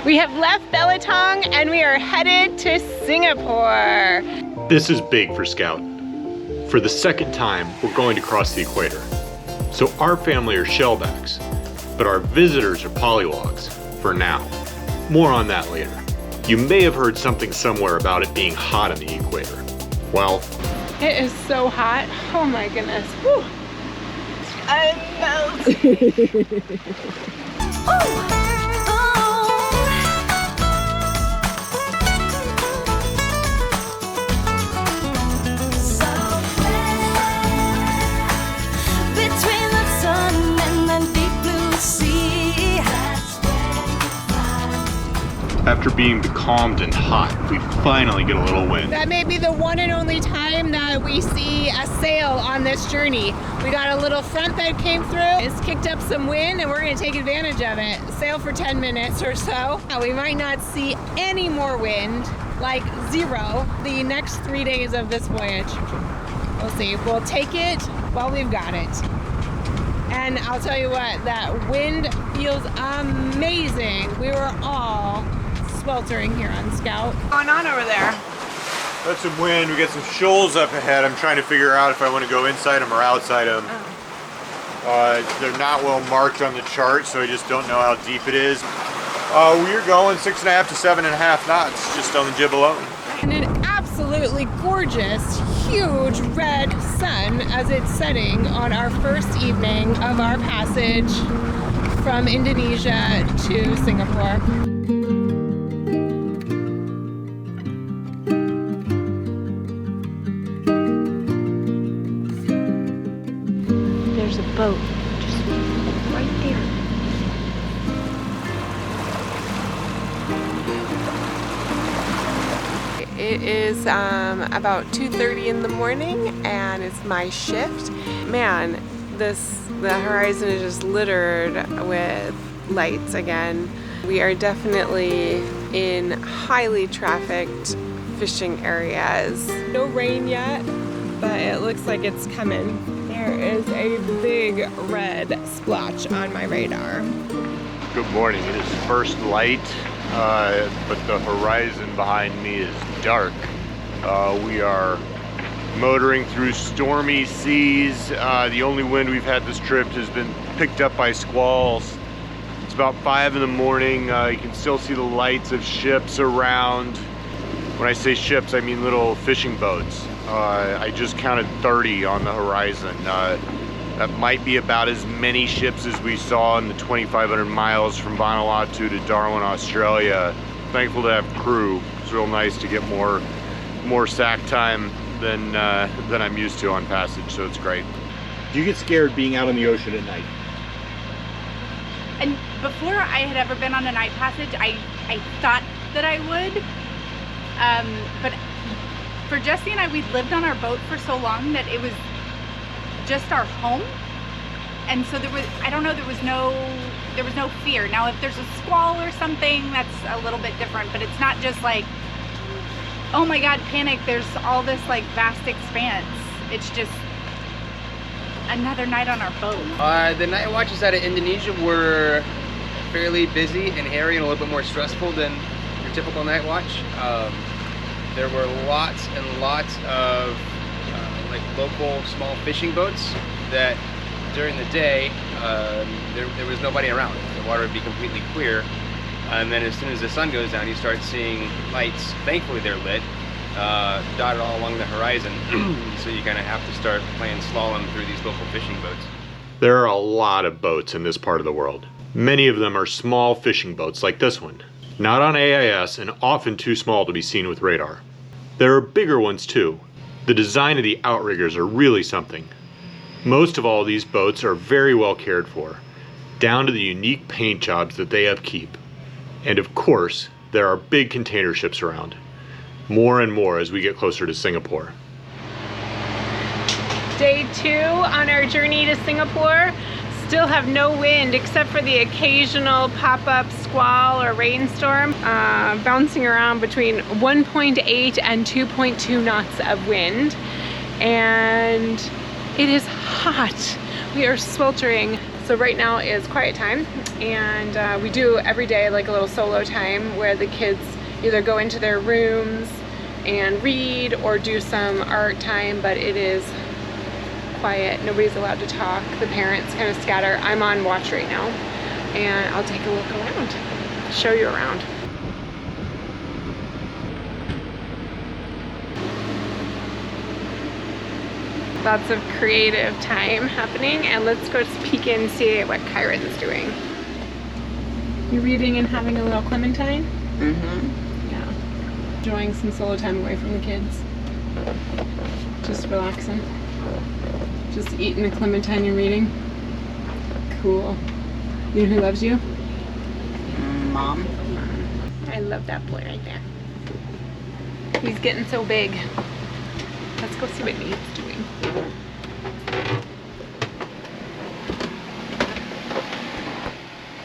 We have left Belitung and we are headed to Singapore. This is big for Scout. For the second time, we're going to cross the equator. So our family are Shellbacks, but our visitors are Pollywogs, for now. More on that later. You may have heard something somewhere about it being hot on the equator. Well, it is so hot. Oh my goodness. Whew. I'm melting. after being becalmed and hot, we finally get a little wind. That may be the one and only time that we see a sail on this journey. We got a little front that came through, it's kicked up some wind, and we're gonna take advantage of it. Sail for 10 minutes or so. We might not see any more wind, like zero, the next 3 days of this voyage. We'll see. We'll take it while we've got it. And I'll tell you what, that wind feels amazing. We were all sweltering here on Scout. What's going on over there? That's some wind. We got some shoals up ahead. I'm trying to figure out if I want to go inside them or outside them. Oh. They're not well marked on the chart, so I just don't know how deep it is. We're going 6.5 to 7.5 knots just on the jib alone. And an absolutely gorgeous, huge red sun as it's setting on our first evening of our passage from Indonesia to Singapore. There's a boat just right there. It is about 2:30 in the morning and it's my shift. Man, the horizon is just littered with lights again. We are definitely in highly trafficked fishing areas. No rain yet, but it looks like it's coming. There is a big red splotch on my radar. Good morning. It is first light, but the horizon behind me is dark. We are motoring through stormy seas. The only wind we've had this trip has been picked up by squalls. It's about 5 in the morning. You can still see the lights of ships around. When I say ships, I mean little fishing boats. I just counted 30 on the horizon. That might be about as many ships as we saw in the 2,500 miles from Vanuatu to Darwin, Australia. Thankful to have crew. It's real nice to get more sack time than I'm used to on passage, so it's great. Do you get scared being out on the ocean at night? And before I had ever been on a night passage, I thought that I would. But for Jesse and I, we'd lived on our boat for so long that it was just our home. And so there was no fear. Now if there's a squall or something, that's a little bit different, but it's not just like, oh my God, panic, there's all this like vast expanse. It's just another night on our boat. The night watches out of Indonesia were fairly busy and hairy and a little bit more stressful than your typical night watch. There were lots and lots of like local small fishing boats that during the day there was nobody around. The water would be completely clear, and then as soon as the sun goes down, you start seeing lights. Thankfully they're lit, dotted all along the horizon. So you kind of have to start playing slalom through these local fishing boats. There are a lot of boats in this part of the world. Many of them are small fishing boats like this one. Not on AIS and often too small to be seen with radar. There are bigger ones too. The design of the outriggers are really something. Most of all, these boats are very well cared for, down to the unique paint jobs that they upkeep. And of course, there are big container ships around. More and more as we get closer to Singapore. Day 2 on our journey to Singapore. Still have no wind except for the occasional pop-up squall or rainstorm, bouncing around between 1.8 and 2.2 knots of wind. And it is hot. We are sweltering. So right now is quiet time, and we do every day like a little solo time where the kids either go into their rooms and read or do some art time, but it is quiet. Nobody's allowed to talk. The parents kind of scatter. I'm on watch right now, and I'll take a look around, show you around. Lots of creative time happening, and let's go peek in and see what Kyron's doing. You reading and having a little clementine? Mm-hmm. Yeah. Enjoying some solo time away from the kids. Just relaxing. Just eating a clementine and reading. Cool. You know who loves you? Mom. I love that boy right there. He's getting so big. Let's go see what he's doing.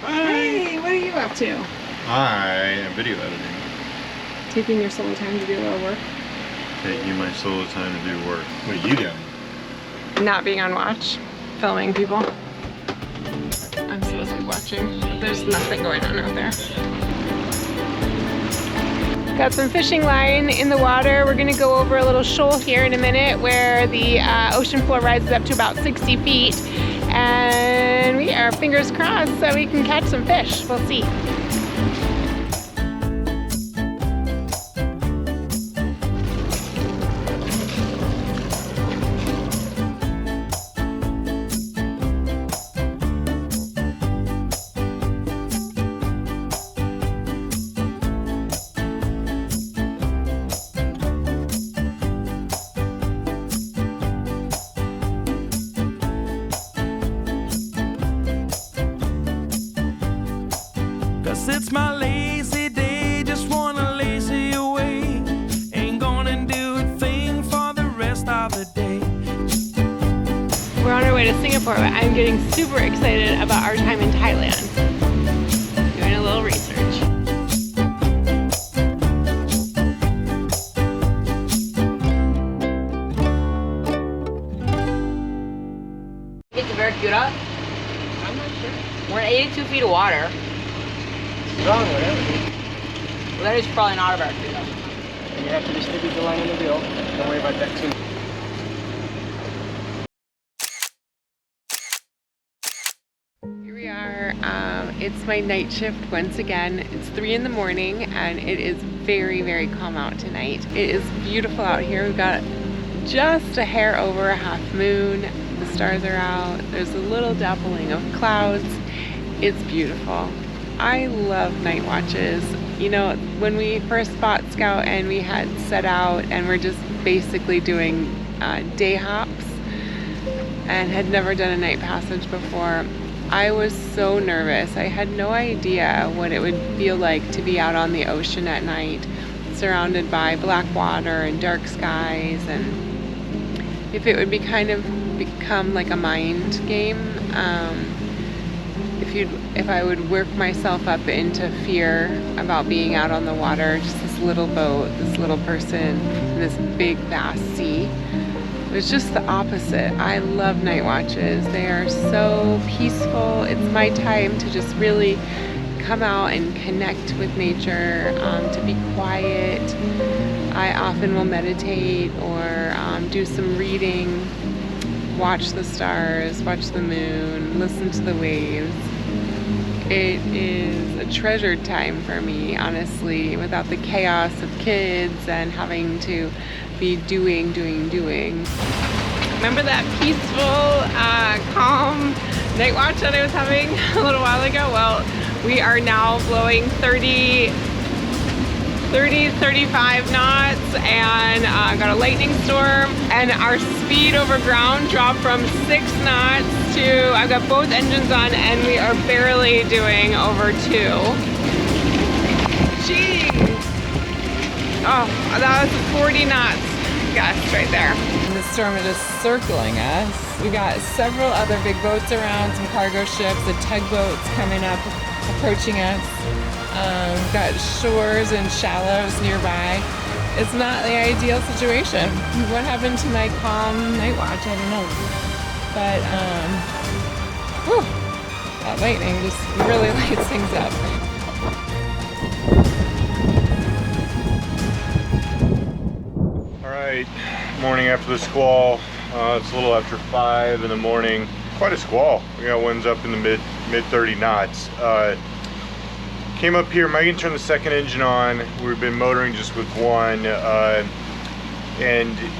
Hey, what are you up to? I am video editing. Taking your solo time to do a little work? Taking my solo time to do work. What are you doing? Not being on watch, filming people. I'm supposed to be watching, but there's nothing going on out there. Got some fishing line in the water. We're gonna go over a little shoal here in a minute where the ocean floor rises up to about 60 feet. And we are fingers crossed so we can catch some fish. We'll see. It's my lazy day, just wanna lazy away. Ain't gonna do a thing for the rest of the day. We're on our way to Singapore, but I'm getting super excited about our time in Thailand. Doing a little research. It's Barracuda? I'm not sure. We're in 82 feet of water. Wrong, whatever. Well, that is probably not a barracuda. And you have to distribute the line in the reel. Don't worry about that too. Here we are. It's my night shift once again. It's 3 in the morning and it is very, very calm out tonight. It is beautiful out here. We've got just a hair over a half moon. The stars are out. There's a little dappling of clouds. It's beautiful. I love night watches. You know, when we first bought Scout and we had set out and we're just basically doing day hops and had never done a night passage before, I was so nervous. I had no idea what it would feel like to be out on the ocean at night, surrounded by black water and dark skies, and if it would be kind of become like a mind game. If I would work myself up into fear about being out on the water, just this little boat, this little person, in this big vast sea. It was just the opposite. I love night watches. They are so peaceful. It's my time to just really come out and connect with nature, to be quiet. I often will meditate or do some reading, watch the stars, watch the moon, listen to the waves. It is a treasured time for me, honestly, without the chaos of kids and having to be doing. Remember that peaceful, calm night watch that I was having a little while ago? Well, we are now blowing 30, 35 knots and got a lightning storm, and our speed over ground dropped from 6 knots to, I've got both engines on and we are barely doing over 2. Jeez. Oh, that was 40 knots gust right there. The storm is just circling us. We got several other big boats around, some cargo ships, the tugboats coming up, approaching us. We've got shores and shallows nearby. It's not the ideal situation. What happened to my calm night watch? I don't know. But, That lightning just really lights things up. All right, morning after the squall. It's a little after 5 in the morning. Quite a squall. We got winds up in the mid 30 knots. Came up here. Megan turned the second engine on. We've been motoring just with one, and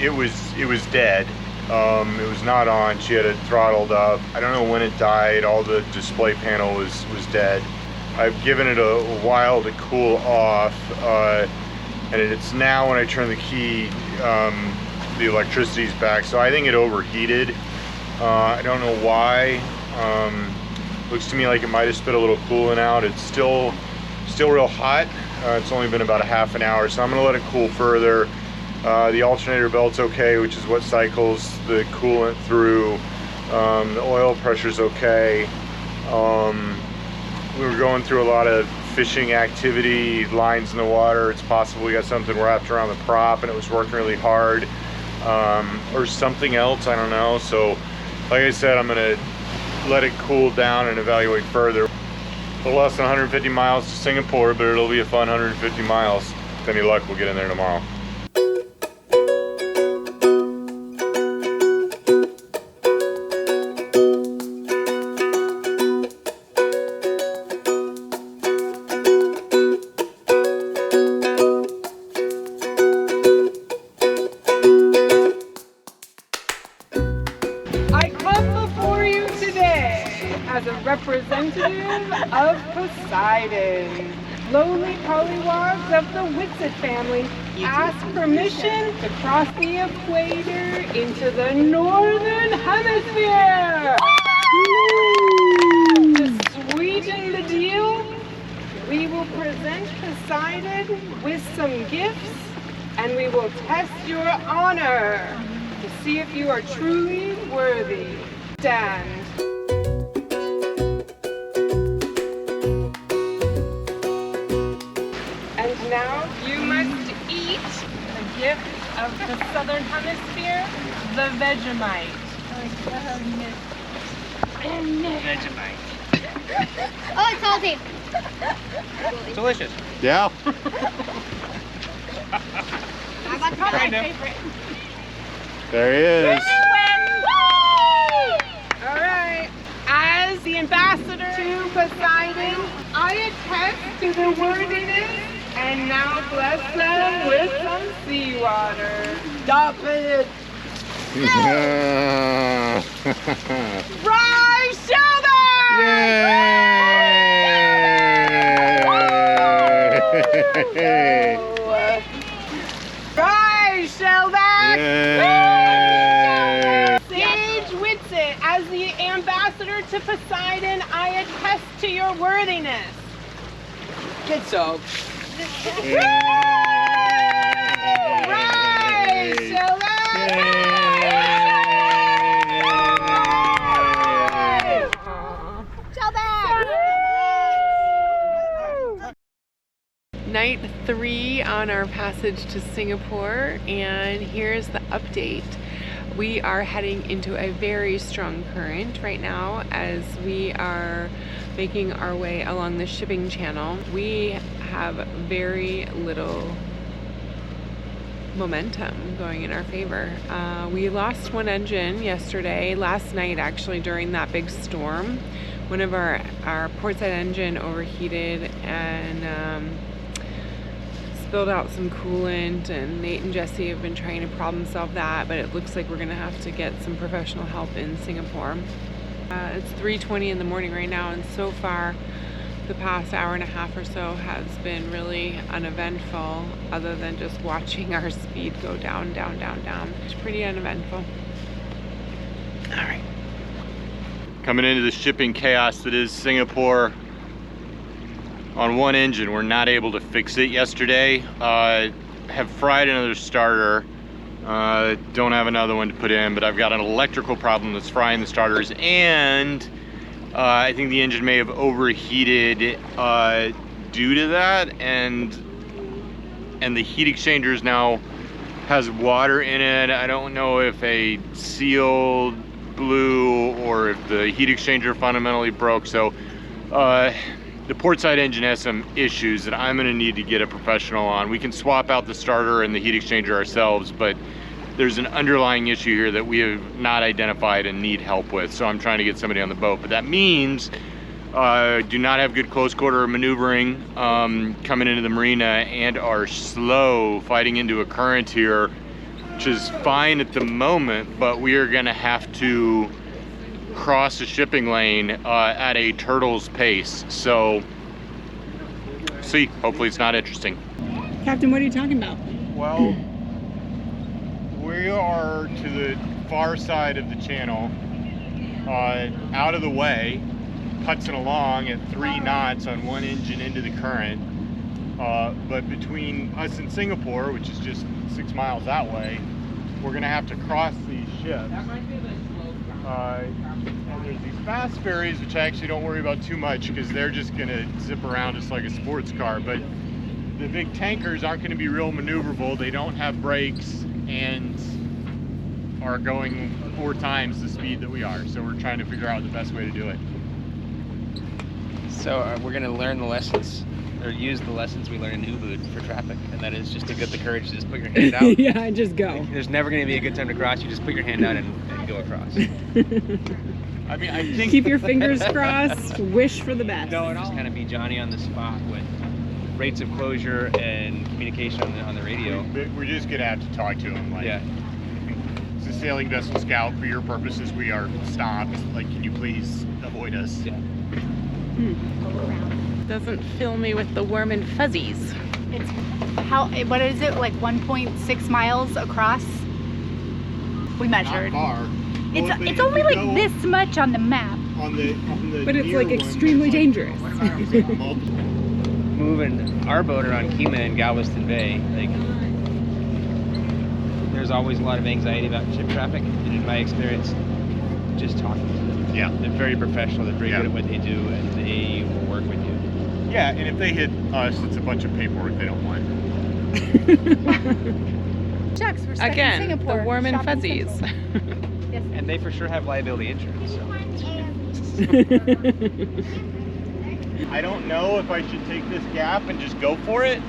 it was dead. It was not on. She had it throttled up. I don't know when it died. All the display panel was dead. I've given it a while to cool off, and it's now when I turn the key, the electricity's back. So I think it overheated. I don't know why. Looks to me like it might have spit a little coolant out. It's still real hot. It's only been about a half an hour, so I'm gonna let it cool further. The alternator belt's okay, which is what cycles the coolant through. The oil pressure's okay. We were going through a lot of fishing activity, lines in the water. It's possible we got something wrapped around the prop and it was working really hard, or something else, I don't know. So like I said, I'm gonna let it cool down and evaluate further. A little less than 150 miles to Singapore, but it'll be a fun 150 miles. With any luck, we'll get in there tomorrow. I come before you today as a representative of Poseidon. Lowly Pollywogs of the Whitsett family ask permission to cross the equator into the northern hemisphere. To sweeten the deal, we will present Poseidon with some gifts, and we will test your honor to see if you are truly worthy. Stand. And now you must eat the gift of the southern hemisphere, the Vegemite. Vegemite. Oh, it's salty. Delicious. Yeah. That's probably my favorite. There he is. All right. As the ambassador to Poseidon, I attest to the worthiness and now bless them with some seawater. Stop it! Rise, Shellbacks! Yay! Rise, Shellbacks! Yay! Sage Whitsett, as the ambassador to Poseidon, I attest to your worthiness. Get soaked. Rise, Shellbacks! Night 3 on our passage to Singapore, and here's the update. We are heading into a very strong current right now as we are making our way along the shipping channel. We have very little momentum going in our favor. We lost one engine last night actually, during that big storm. One of our portside engine overheated and spilled out some coolant, and Nate and Jesse have been trying to problem solve that, but it looks like we're gonna have to get some professional help in Singapore. It's 3:20 in the morning right now, and so far the past hour and a half or so has been really uneventful, other than just watching our speed go down, down, down, down. It's pretty uneventful. All right. Coming into the shipping chaos that is Singapore. On one engine, we're not able to fix it yesterday. Have fried another starter. Don't have another one to put in, but I've got an electrical problem that's frying the starters, and I think the engine may have overheated due to that, and the heat exchangers now has water in it. I don't know if a sealed blew or if the heat exchanger fundamentally broke. So the port side engine has some issues that I'm gonna need to get a professional on. We can swap out the starter and the heat exchanger ourselves, but there's an underlying issue here that we have not identified and need help with. So I'm trying to get somebody on the boat. But that means do not have good close quarter maneuvering coming into the marina and are slow fighting into a current here, which is fine at the moment, but we are gonna have to cross a shipping lane at a turtle's pace. So see, hopefully it's not interesting. Captain, what are you talking about? Well, we are to the far side of the channel, out of the way, putzing along at 3 knots on one engine into the current. But between us and Singapore, which is just 6 miles that way, we're gonna have to cross these ships. And there's these fast ferries, which I actually don't worry about too much because they're just gonna zip around just like a sports car. But the big tankers aren't gonna be real maneuverable. They don't have brakes and are going 4 times the speed that we are. So we're trying to figure out the best way to do it. So we're going to learn the lessons, or use the lessons we learned in Ubud for traffic, and that is just to get the courage to just put your hand out. Yeah, and just go. Like, there's never going to be a good time to cross. You just put your hand out and go across. I mean, I think Keep your fingers crossed, wish for the best. No, just kind of be Johnny on the spot with rates of closure and communication on the radio. we're just gonna have to talk to them. Like, Yeah. it's a sailing vessel scout. For your purposes, we are stopped. Like, can you please avoid us? Yeah. Doesn't fill me with the warm and fuzzies. It's what is it, like 1.6 miles across? We measured. Not far. It's Well, it's only if you like go this much on the map. on the But it's near like one, extremely it's dangerous. like multiple. Moving our boat around Kima and Galveston Bay, like, there's always a lot of anxiety about ship traffic, and in my experience, just talking to them. Yeah. They're very professional, they're very Yeah. good at what they do, and they will work with you. Yeah, and if they hit us, it's a bunch of paperwork they don't want. Shucks, we're stuck in Again, Singapore. the warm and Shopping fuzzies. central. Yes. And they for sure have liability insurance, so. I don't know if I should take this gap and just go for it.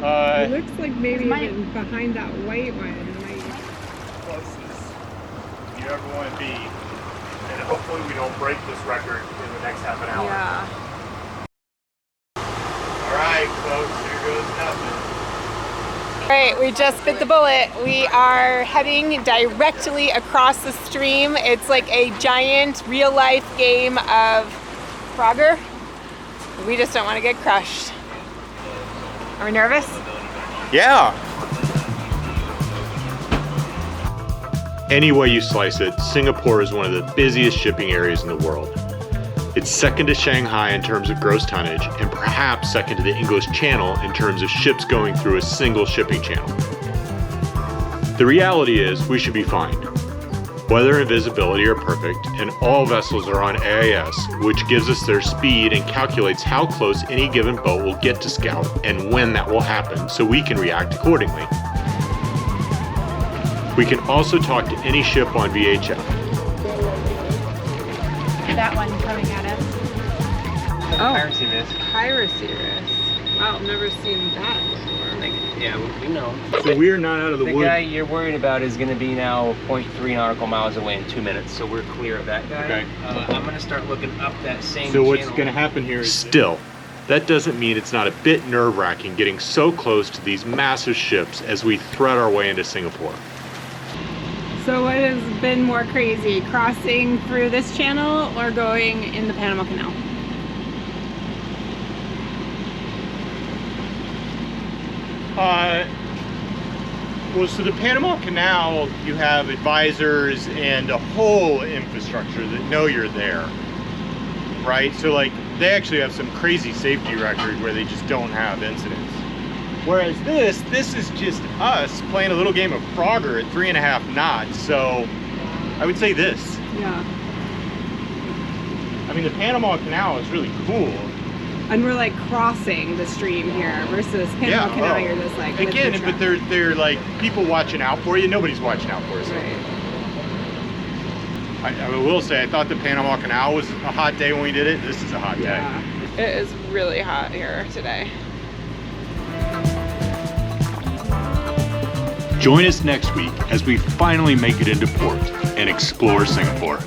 It looks like maybe My- even behind that white one. Close as you ever want to be, and hopefully we don't break this record in the next half an hour. Yeah. All right, folks, here goes nothing. All right, we just bit the bullet. We are heading directly across the stream. It's like a giant real-life game of Frogger. We just don't want to get crushed. Are we nervous? Yeah. Any way you slice it, Singapore is one of the busiest shipping areas in the world. It's second to Shanghai in terms of gross tonnage, and perhaps second to the English Channel in terms of ships going through a single shipping channel. The reality is we should be fine. Weather and visibility are perfect, and all vessels are on AIS, which gives us their speed and calculates how close any given boat will get to scout and when that will happen, so we can react accordingly. We can also talk to any ship on VHF. That one coming at us. Oh. Piracy risk. Piracy risk. Wow, I've never seen that before. Like, yeah, we know. So we are not out of The guy you're worried about is going to be now 0.3 nautical miles away in 2 minutes, so we're clear of that guy. Okay. I'm going to start looking up that same So what's channel. going to happen here is... Still, that doesn't mean it's not a bit nerve-wracking getting so close to these massive ships as we thread our way into Singapore. So what has been more crazy, crossing through this channel or going in the Panama Canal? Well, so the Panama Canal, you have advisors and a whole infrastructure that know you're there, right? So like, they actually have some crazy safety record where they just don't have incidents. Whereas this is just us playing a little game of Frogger at 3.5 knots. So I would say this. Yeah. I mean, the Panama Canal is really cool. And we're like crossing the stream here versus Panama Canal, you're just like with again, the but truck. they're like people watching out for you. Nobody's watching out for us. Right. I will say, I thought the Panama Canal was a hot day when we did it. This is a hot day. It is really hot here today. Join us next week as we finally make it into port and explore Singapore.